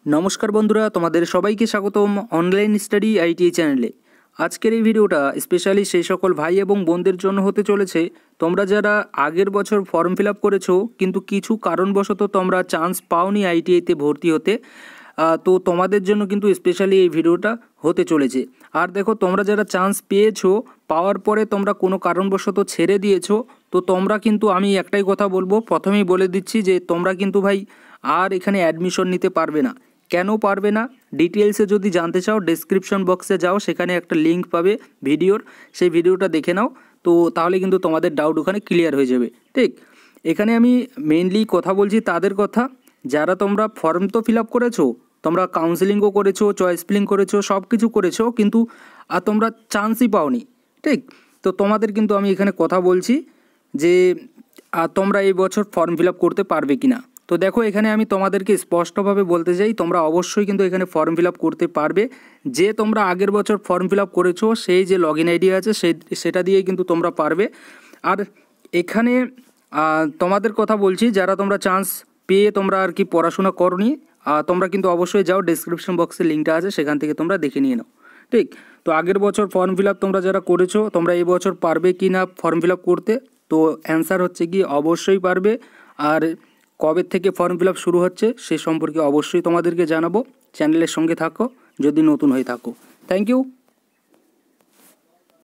নমস্কার বন্ধুরা, তোমাদের সবাইকে স্বাগতম অনলাইন স্টাডি আইটিআই চ্যানেলে। আজকের এই ভিডিওটা স্পেশালি সেই সকল ভাই এবং বোনদের জন্য হতে চলেছে তোমরা যারা আগের বছর ফর্ম ফিল আপ করেছো কিন্তু কিছু কারণবশত তোমরা চান্স পাওনি আইটিআইতে ভর্তি হতে। তো তোমাদের জন্য কিন্তু স্পেশালি এই ভিডিওটা হতে চলেছে। আর দেখো, তোমরা যারা চান্স পেয়েছো, পাওয়ার পরে তোমরা কোনো কারণবশত ছেড়ে দিয়েছো, তো তোমরা কিন্তু, আমি একটাই কথা বলবো, প্রথমেই বলে দিচ্ছি যে তোমরা কিন্তু ভাই আর এখানে অ্যাডমিশন নিতে পারবে না। কেন পারবে না ডিটেলসে যদি জানতে চাও, ডেসক্রিপশন বক্সে যাও, সেখানে একটা লিঙ্ক পাবে ভিডিওর, সেই ভিডিওটা দেখে নাও। তো তাহলে কিন্তু তোমাদের ডাউট ওখানে ক্লিয়ার হয়ে যাবে। ঠিক, এখানে আমি মেইনলি কথা বলছি তাদের কথা যারা তোমরা ফর্ম তো ফিল আপ করেছো, তোমরা কাউন্সেলিংও করেছো, চয়েস ফিলিং করেছো, সব কিছু করেছো, কিন্তু তোমরা চান্সই পাওনি। ঠিক, তো তোমাদের কিন্তু আমি এখানে কথা বলছি যে তোমরা এই বছর ফর্ম ফিল আপ করতে পারবে কি না। তো দেখো, এখানে আমি তোমাদেরকে স্পষ্টভাবে বলতে চাই, তোমরা অবশ্যই কিন্তু এখানে ফর্ম ফিল আপ করতে পারবে। যে তোমরা আগের বছর ফর্ম ফিল আপ করেছো সেই যে লগ ইন আইডি আছে সেটা দিয়েই কিন্তু তোমরা পারবে। আর এখানে তোমাদের কথা বলছি যারা তোমরা চান্স পেয়ে তোমরা আর কি পড়াশোনা করনি, তোমরা কিন্তু অবশ্যই যাও, ডেসক্রিপশন বক্সে লিঙ্কটা আছে, সেখান থেকে তোমরা দেখে নিয়ে নাও। ঠিক, তো আগের বছর ফর্ম ফিল আপ তোমরা যারা করেছো, তোমরা এই বছর পারবে কি না ফর্ম ফিল আপ করতে? তো অ্যান্সার হচ্ছে কি অবশ্যই পারবে। আর কবে থেকে ফর্ম ফিল আপ শুরু হচ্ছে সে সম্পর্কে অবশ্যই তোমাদেরকে জানাবো। চ্যানেলের সঙ্গে থাকো যদি নতুন হয়ে থাকো। Thank you.